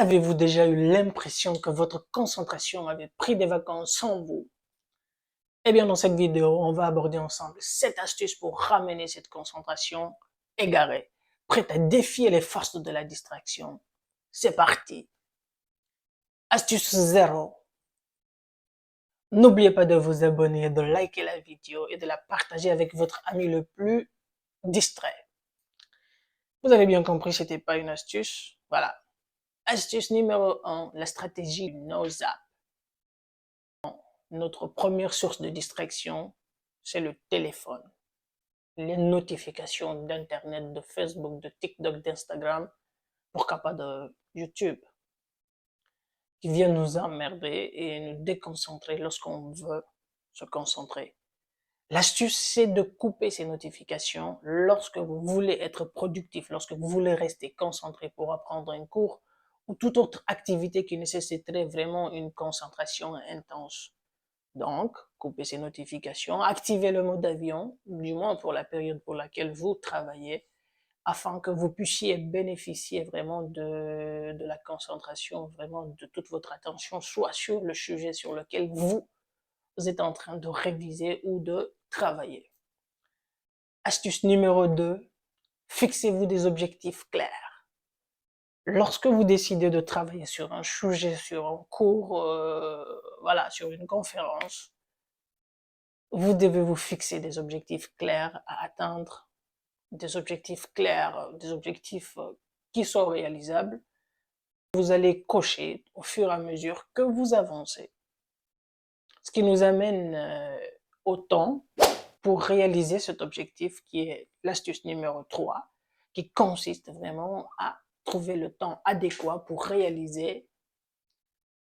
Avez-vous déjà eu l'impression que votre concentration avait pris des vacances sans vous? Eh bien, dans cette vidéo, on va aborder ensemble 7 astuces pour ramener cette concentration égarée, prête à défier les forces de la distraction. C'est parti. Astuce 0. N'oubliez pas de vous abonner, de liker la vidéo et de la partager avec votre ami le plus distrait. Vous avez bien compris, c'était pas une astuce. Voilà. Astuce numéro 1, la stratégie no zap. Notre première source de distraction, c'est le téléphone. Les notifications d'Internet, de Facebook, de TikTok, d'Instagram, pourquoi pas de YouTube, qui viennent nous emmerder et nous déconcentrer lorsqu'on veut se concentrer. L'astuce, c'est de couper ces notifications lorsque vous voulez être productif, lorsque vous voulez rester concentré pour apprendre un cours ou toute autre activité qui nécessiterait vraiment une concentration intense. Donc, coupez ces notifications, activez le mode avion, du moins pour la période pour laquelle vous travaillez, afin que vous puissiez bénéficier vraiment de la concentration, vraiment de toute votre attention, soit sur le sujet sur lequel vous êtes en train de réviser ou de travailler. Astuce numéro 2, fixez-vous des objectifs clairs. Lorsque vous décidez de travailler sur un sujet, sur un cours, voilà, sur une conférence, vous devez vous fixer des objectifs clairs à atteindre, des objectifs clairs, des objectifs qui sont réalisables. Vous allez cocher au fur et à mesure que vous avancez. Ce qui nous amène au temps pour réaliser cet objectif qui est l'astuce numéro 3, qui consiste vraiment à trouver le temps adéquat pour réaliser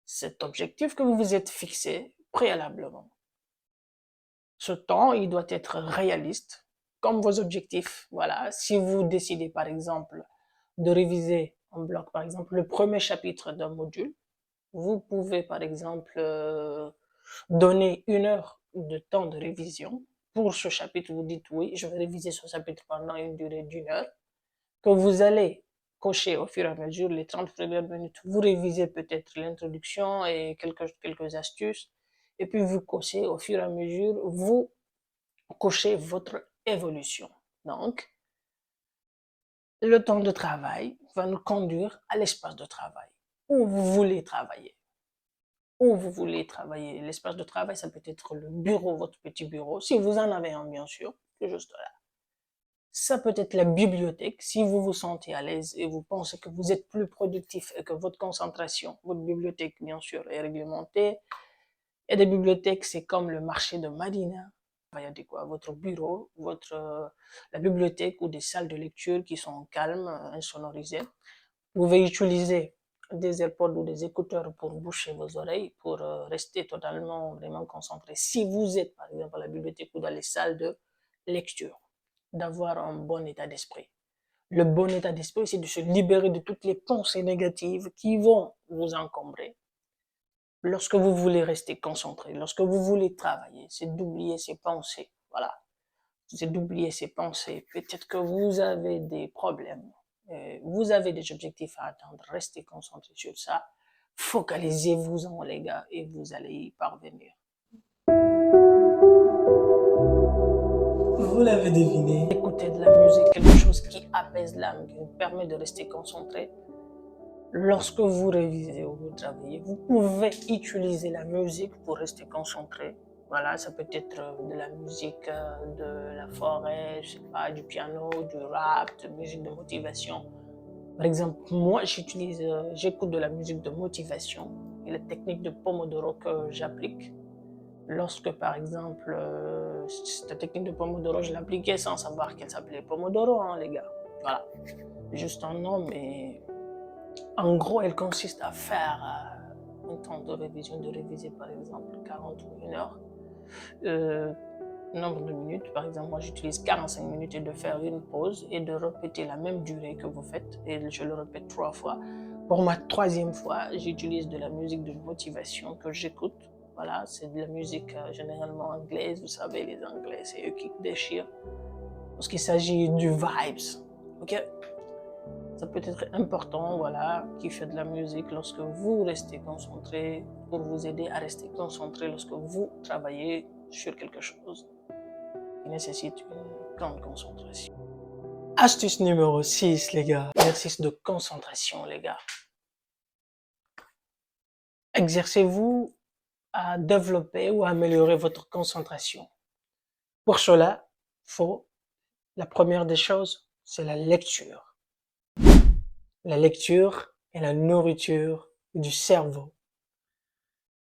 cet objectif que vous vous êtes fixé préalablement. Ce temps, il doit être réaliste, comme vos objectifs. Voilà, si vous décidez par exemple de réviser en bloc, par exemple le premier chapitre d'un module, vous pouvez par exemple donner 1 heure de temps de révision. Pour ce chapitre, vous dites oui, je vais réviser ce chapitre pendant une durée d'1 heure, que vous allez cocher au fur et à mesure les 30 premières minutes. Vous révisez peut-être l'introduction et quelques astuces, et puis vous cochez au fur et à mesure, vous cochez votre évolution. Donc, le temps de travail va nous conduire à l'espace de travail, où vous voulez travailler. Où vous voulez travailler. L'espace de travail, ça peut être le bureau, votre petit bureau, si vous en avez un, bien sûr, c'est juste là. Ça peut être la bibliothèque, si vous vous sentez à l'aise et vous pensez que vous êtes plus productif et que votre concentration, votre bibliothèque, bien sûr, est réglementée. Et des bibliothèques, c'est comme le marché de Madina. Il y a des quoi, votre bureau, la bibliothèque ou des salles de lecture qui sont calmes, insonorisées. Vous pouvez utiliser des AirPods ou des écouteurs pour boucher vos oreilles, pour rester totalement vraiment concentré. Si vous êtes par exemple à la bibliothèque ou dans les salles de lecture, d'avoir un bon état d'esprit. Le bon état d'esprit, c'est de se libérer de toutes les pensées négatives qui vont vous encombrer. Lorsque vous voulez rester concentré, lorsque vous voulez travailler, c'est d'oublier ces pensées. Voilà, c'est d'oublier ces pensées. Peut-être que vous avez des problèmes, vous avez des objectifs à atteindre, restez concentré sur ça. Focalisez-vous-en, les gars, et vous allez y parvenir. Vous l'avez deviné. Écoutez de la musique, quelque chose qui apaise l'âme, qui vous permet de rester concentré. Lorsque vous révisez ou vous travaillez, vous pouvez utiliser la musique pour rester concentré. Voilà, ça peut être de la musique de la forêt, je sais pas, du piano, du rap, de musique de motivation. Par exemple, moi, j'écoute de la musique de motivation et la technique de Pomodoro que j'applique. Lorsque, par exemple, cette technique de Pomodoro, je l'appliquais sans savoir qu'elle s'appelait Pomodoro, hein, les gars. Voilà, juste un nom, mais en gros, elle consiste à faire un temps de révision, de réviser par exemple 40 ou 1 heure. Nombre de minutes, par exemple, moi j'utilise 45 minutes et de faire une pause et de répéter la même durée que vous faites et je le répète 3 fois. Pour ma 3e fois, j'utilise de la musique de motivation que j'écoute. Voilà, c'est de la musique généralement anglaise, vous savez, les Anglais, c'est eux qui déchirent. Parce qu'il s'agit du vibes, ok? Ça peut être important, voilà, qui fait de la musique lorsque vous restez concentré, pour vous aider à rester concentré lorsque vous travaillez sur quelque chose qui nécessite une grande concentration. Astuce numéro 6, les gars. Exercice de concentration, les gars. Exercez-vous à développer ou à améliorer votre concentration. Pour cela, la première des choses, c'est la lecture. La lecture est la nourriture du cerveau.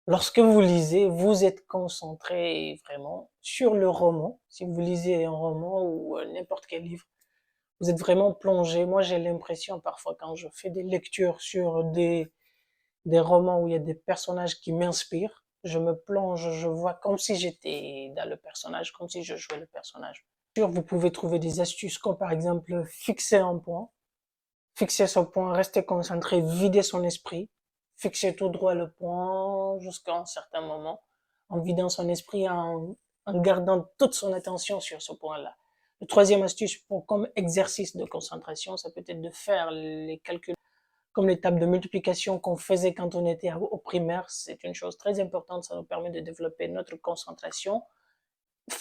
Lorsque vous lisez, vous êtes concentré vraiment sur le roman. Si vous lisez un roman ou n'importe quel livre, vous êtes vraiment plongé. Moi, j'ai l'impression parfois quand je fais des lectures sur des romans où il y a des personnages qui m'inspirent, je me plonge, je vois comme si j'étais dans le personnage, comme si je jouais le personnage. Vous pouvez trouver des astuces comme par exemple fixer son point, rester concentré, vider son esprit, fixer tout droit le point jusqu'à un certain moment, en vidant son esprit, en gardant toute son attention sur ce point-là. Le troisième astuce comme exercice de concentration, ça peut être de faire les calculs comme les tables de multiplication qu'on faisait quand on était au primaire. C'est une chose très importante, ça nous permet de développer notre concentration.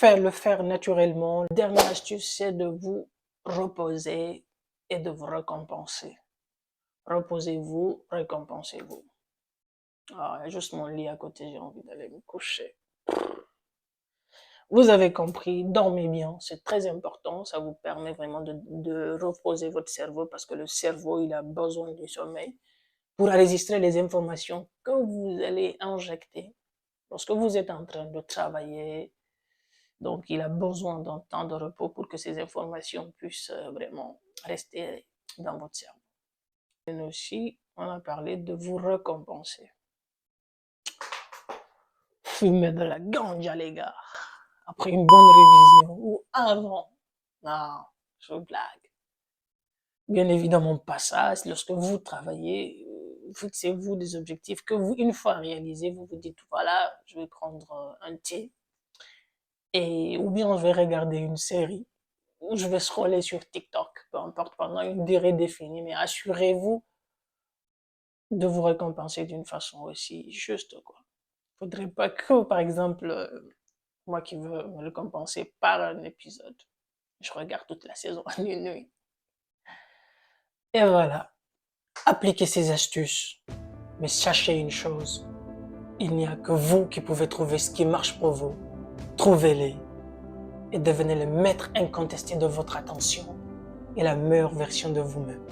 Le faire naturellement. La dernière astuce, c'est de vous reposer et de vous récompenser. Reposez-vous, récompensez-vous. Ah, il y a juste mon lit à côté, j'ai envie d'aller me coucher. Vous avez compris, dormez bien, c'est très important, ça vous permet vraiment de reposer votre cerveau parce que le cerveau, il a besoin du sommeil pour enregistrer les informations que vous allez injecter lorsque vous êtes en train de travailler. Donc, il a besoin d'un temps de repos pour que ces informations puissent vraiment rester dans votre cerveau. Et aussi, on a parlé de vous récompenser. Fumez de la ganja, les gars. Après une bonne révision ou avant. Non, je blague. Bien évidemment pas ça. Lorsque vous travaillez, fixez-vous des objectifs que vous, une fois réalisés, vous vous dites, voilà, je vais prendre un thé. Ou bien je vais regarder une série. Ou je vais scroller sur TikTok. Peu importe, pendant une durée définie. Mais assurez-vous de vous récompenser d'une façon aussi juste, quoi. Faudrait pas que, par exemple, moi qui veux me récompenser par un épisode, je regarde toute la saison en une nuit. Et voilà. Appliquez ces astuces. Mais sachez une chose. Il n'y a que vous qui pouvez trouver ce qui marche pour vous. Trouvez-les. Et devenez le maître incontesté de votre attention et la meilleure version de vous-même.